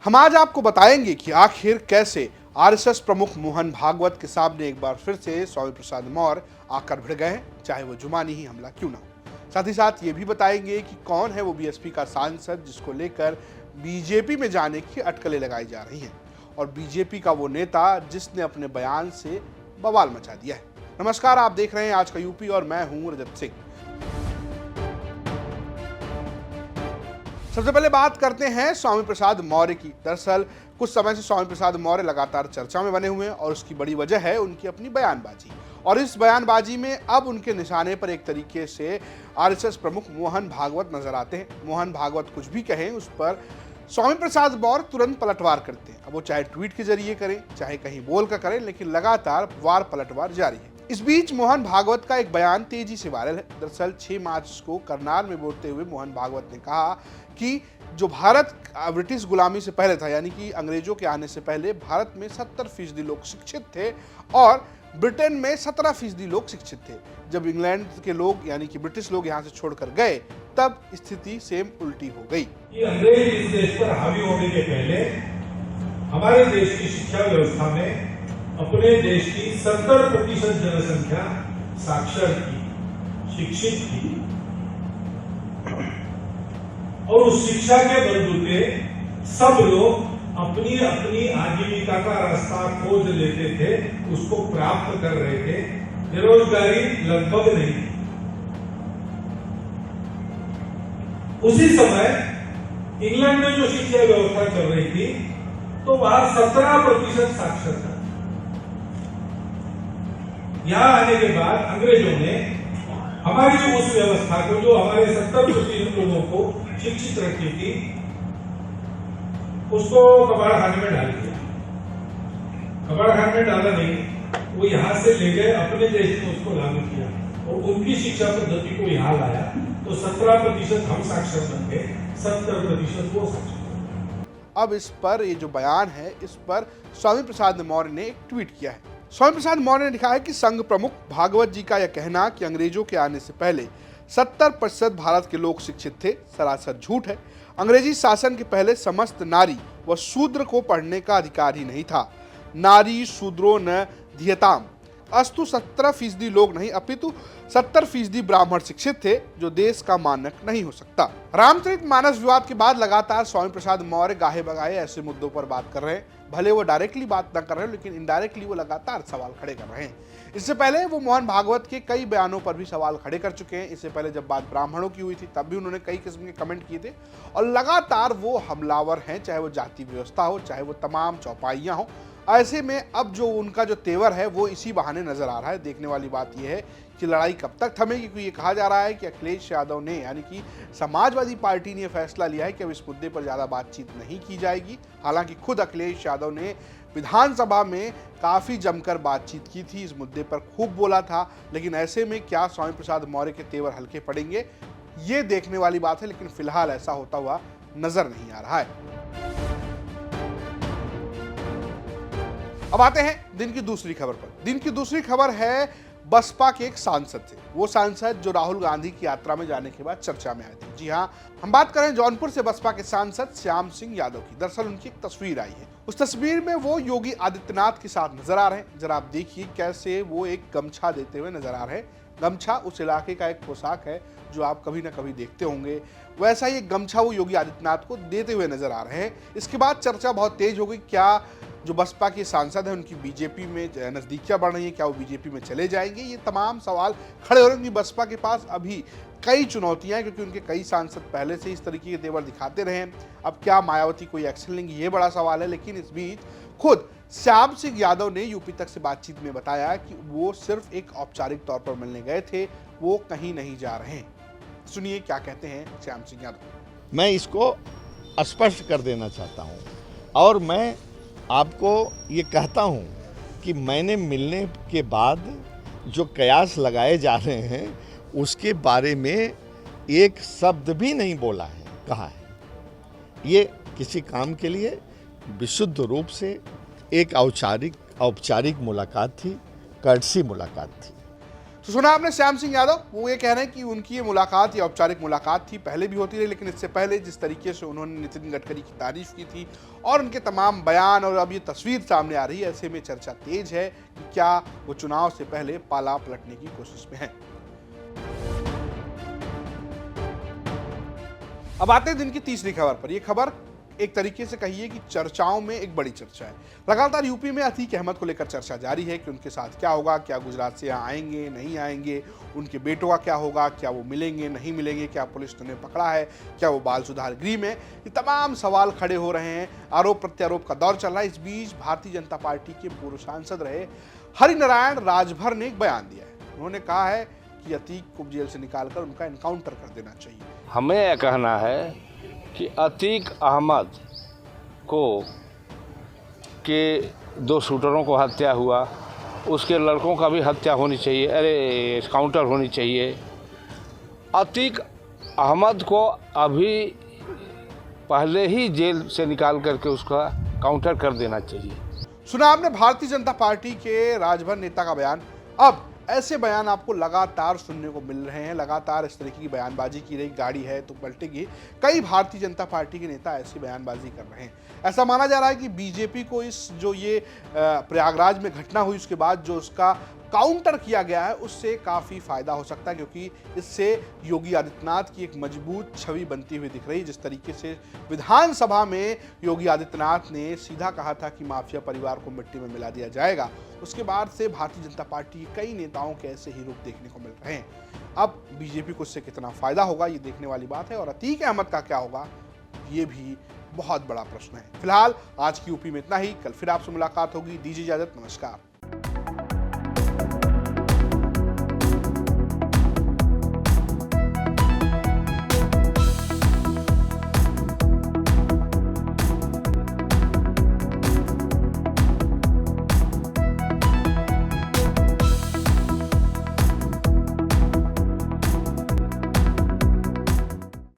हम आज आपको बताएंगे कि आखिर कैसे आरएसएस प्रमुख मोहन भागवत के सामने एक बार फिर से स्वामी प्रसाद मौर्य आकर भिड़ गए हैं, चाहे वो जुबानी ही हमला क्यों ना हो। साथ ही साथ ये भी बताएंगे कि कौन है वो बीएसपी का सांसद जिसको लेकर बीजेपी में जाने की अटकलें लगाई जा रही हैं, और बीजेपी का वो नेता जिसने अपने बयान से बवाल मचा दिया है। नमस्कार, आप देख रहे हैं आज का यूपी और मैं हूं रजत सिंह। सबसे पहले बात करते हैं स्वामी प्रसाद मौर्य की। दरअसल कुछ समय से स्वामी प्रसाद मौर्य लगातार चर्चा में बने हुए हैं और उसकी बड़ी वजह है उनकी अपनी बयानबाजी, और इस बयानबाजी में अब उनके निशाने पर एक तरीके से आरएसएस प्रमुख मोहन भागवत नजर आते हैं। मोहन भागवत कुछ भी कहें उस पर स्वामी प्रसाद मौर्य तुरंत पलटवार करते हैं। अब वो चाहे ट्वीट के जरिए करें चाहे कहीं बोल कर करें, लेकिन लगातार वार पलटवार जारी है। इस बीच मोहन भागवत का एक बयान तेजी से वायरल है। दरअसल 6 मार्च को करनाल में बोलते हुए मोहन भागवत ने कहा कि जो भारत ब्रिटिश गुलामी से पहले था, यानी कि अंग्रेजों के आने से पहले भारत में 70% लोग शिक्षित थे और ब्रिटेन में 17% लोग शिक्षित थे। जब इंग्लैंड के लोग यानी कि ब्रिटिश लोग यहाँ से छोड़कर गए तब स्थिति सेम उल्टी हो गई। अंग्रेज इस देश पर हावी होने के पहले हमारे देश की शिक्षा व्यवस्था में अपने देश की 70% जनसंख्या साक्षर थी, शिक्षित थी, और उस शिक्षा के बलबूते सब लोग अपनी अपनी आजीविका का रास्ता खोज लेते थे, उसको प्राप्त कर रहे थे। बेरोजगारी लगभग नहीं थी। उसी समय इंग्लैंड में जो शिक्षा व्यवस्था चल रही थी तो वहां 17% साक्षरता। यहां आने के बाद अंग्रेजों ने हमारी उस व्यवस्था को, जो हमारे 70% लोगों को शिक्षित रखी थी, उसको कबाड़खाने में डाल दिया। कबाड़खाने में डाला नहीं, वो यहां से ले गए अपने देश में उसको लागू किया और उनकी शिक्षा पद्धति को यहां लाया तो 17% हम साक्षर बन गए, 70% वो साक्षर। अब इस पर ये जो बयान है इस पर स्वामी प्रसाद मौर्य ने एक ट्वीट किया है। स्वामी प्रसाद मौर्य ने लिखा है कि संघ प्रमुख भागवत जी का यह कहना कि अंग्रेजों के आने से पहले 70% भारत के लोग शिक्षित थे सरासर झूठ है। अंग्रेजी शासन के पहले समस्त नारी व शूद्र को पढ़ने का अधिकार ही नहीं था। नारी शूद्रो न धियताम अस्तु 17% लोग नहीं अपितु 70% ब्राह्मण शिक्षित थे, जो देश का मानक नहीं हो सकता। रामचरित मानस विवाद के बाद लगातार स्वामी प्रसाद मौर्य गाहे बगाए ऐसे मुद्दों पर बात कर रहे हैं। भले वो डायरेक्टली बात ना कर रहे हैं, लेकिन इनडायरेक्टली वो लगातार सवाल खड़े कर रहे हैं। इससे पहले वो मोहन भागवत के कई बयानों पर भी सवाल खड़े कर चुके हैं। इससे पहले जब बात ब्राह्मणों की हुई थी तब भी उन्होंने कई किस्म के कमेंट किए थे, और लगातार वो हमलावर हैं, चाहे वो जाति व्यवस्था हो चाहे वो तमाम चौपाइयाँ हो। ऐसे में अब जो उनका जो तेवर है वो इसी बहाने नजर आ रहा है। देखने वाली बात यह है कि लड़ाई कब तक थमेगी, क्योंकि ये कहा जा रहा है कि अखिलेश यादव ने यानी कि समाजवादी पार्टी ने फैसला लिया है कि अब इस मुद्दे पर ज़्यादा बातचीत नहीं की जाएगी। हालांकि खुद अखिलेश यादव ने विधानसभा में काफ़ी जमकर बातचीत की थी, इस मुद्दे पर खूब बोला था, लेकिन ऐसे में क्या स्वामी प्रसाद मौर्य के तेवर हल्के पड़ेंगे, ये देखने वाली बात है। लेकिन फिलहाल ऐसा होता हुआ नजर नहीं आ रहा है। अब आते हैं दिन की दूसरी खबर पर। दिन की दूसरी खबर है बसपा के एक सांसद थे। वो सांसद जो राहुल गांधी की यात्रा में जाने के बाद चर्चा में आए थे। जी हाँ, हम बात करें जौनपुर से बसपा के सांसद श्याम सिंह यादव की। दरअसल उनकी एक तस्वीर आई है। उस तस्वीर में वो योगी आदित्यनाथ के साथ नजर आ रहे हैं। जरा आप देखिए कैसे वो एक गमछा देते हुए नजर आ रहे हैं। गमछा उस इलाके का एक पोशाक है जो आप कभी ना कभी देखते होंगे। वैसा ही एक गमछा वो योगी आदित्यनाथ को देते हुए नजर आ रहे हैं। इसके बाद चर्चा बहुत तेज हो गई। क्या जो बसपा के सांसद हैं उनकी बीजेपी में नज़दीकियां बढ़ रही हैं, क्या वो बीजेपी में चले जाएंगे? ये तमाम सवाल खड़े हो रहे हैं। बसपा के पास अभी कई चुनौतियां हैं, क्योंकि उनके कई सांसद पहले से इस तरीके के तेवर दिखाते रहे हैं। अब क्या मायावती कोई एक्शन लेंगी, ये बड़ा सवाल है। लेकिन इस बीच खुद श्याम सिंह यादव ने यूपी तक से बातचीत में बताया कि वो सिर्फ एक औपचारिक तौर पर मिलने गए थे, वो कहीं नहीं जा रहे हैं। सुनिए क्या कहते हैं श्याम सिंह यादव। मैं इसको स्पष्ट कर देना चाहता हूँ, और मैं आपको ये कहता हूँ कि मैंने मिलने के बाद जो कयास लगाए जा रहे हैं उसके बारे में एक शब्द भी नहीं बोला है, कहा है। ये किसी काम के लिए विशुद्ध रूप से एक औपचारिक मुलाकात थी, कर्टसी मुलाकात थी। तो सुना आपने श्याम सिंह यादव, वो ये कह रहे हैं कि उनकी ये मुलाकात, ये औपचारिक मुलाकात थी, पहले भी होती रही, लेकिन इससे पहले जिस तरीके से उन्होंने नितिन गडकरी की तारीफ की थी और उनके तमाम बयान, और अब ये तस्वीर सामने आ रही है, ऐसे में चर्चा तेज है कि क्या वो चुनाव से पहले पाला पलटने की कोशिश में है। अब आते हैं दिन की तीसरी खबर पर। यह खबर एक तरीके से कहिए कि चर्चाओं में एक बड़ी चर्चा है। लगातार यूपी में अतीक अहमद को लेकर चर्चा जारी है कि उनके साथ क्या होगा, क्या गुजरात से यहाँ आएंगे नहीं आएंगे, उनके बेटों का क्या होगा, क्या वो मिलेंगे नहीं मिलेंगे, क्या पुलिस ने उन्हें पकड़ा है, क्या वो बाल सुधार गृह में, ये तमाम सवाल खड़े हो रहे हैं। आरोप प्रत्यारोप का दौर चल रहा है। इस बीच भारतीय जनता पार्टी के पूर्व सांसद रहे हरिनारायण राजभर ने एक बयान दिया है। उन्होंने कहा है कि अतीक को जेल से निकालकर उनका एनकाउंटर कर देना चाहिए। हमें यह कहना है कि अतीक अहमद को के 2 शूटरों को हत्या हुआ, उसके लड़कों का भी हत्या होनी चाहिए, अरे काउंटर होनी चाहिए। अतीक अहमद को अभी पहले ही जेल से निकाल करके उसका काउंटर कर देना चाहिए। सुना आपने भारतीय जनता पार्टी के राजभर नेता का बयान। अब ऐसे बयान आपको लगातार सुनने को मिल रहे हैं, लगातार इस तरीके की बयानबाजी की रही, गाड़ी है तो पलटेगी। कई भारतीय जनता पार्टी के नेता ऐसी बयानबाजी कर रहे हैं। ऐसा माना जा रहा है कि बीजेपी को इस जो ये प्रयागराज में घटना हुई उसके बाद जो उसका काउंटर किया गया है उससे काफ़ी फायदा हो सकता है, क्योंकि इससे योगी आदित्यनाथ की एक मजबूत छवि बनती हुई दिख रही है। जिस तरीके से विधानसभा में योगी आदित्यनाथ ने सीधा कहा था कि माफिया परिवार को मिट्टी में मिला दिया जाएगा, उसके बाद से भारतीय जनता पार्टी के कई नेताओं के ऐसे ही रूप देखने को मिल रहे हैं। अब बीजेपी को इससे कितना फायदा होगा ये देखने वाली बात है, और अतीक अहमद का क्या होगा ये भी बहुत बड़ा प्रश्न है। फिलहाल आज की यूपी में इतना ही। कल फिर आपसे मुलाकात होगी। दीजिए इजाजत, नमस्कार।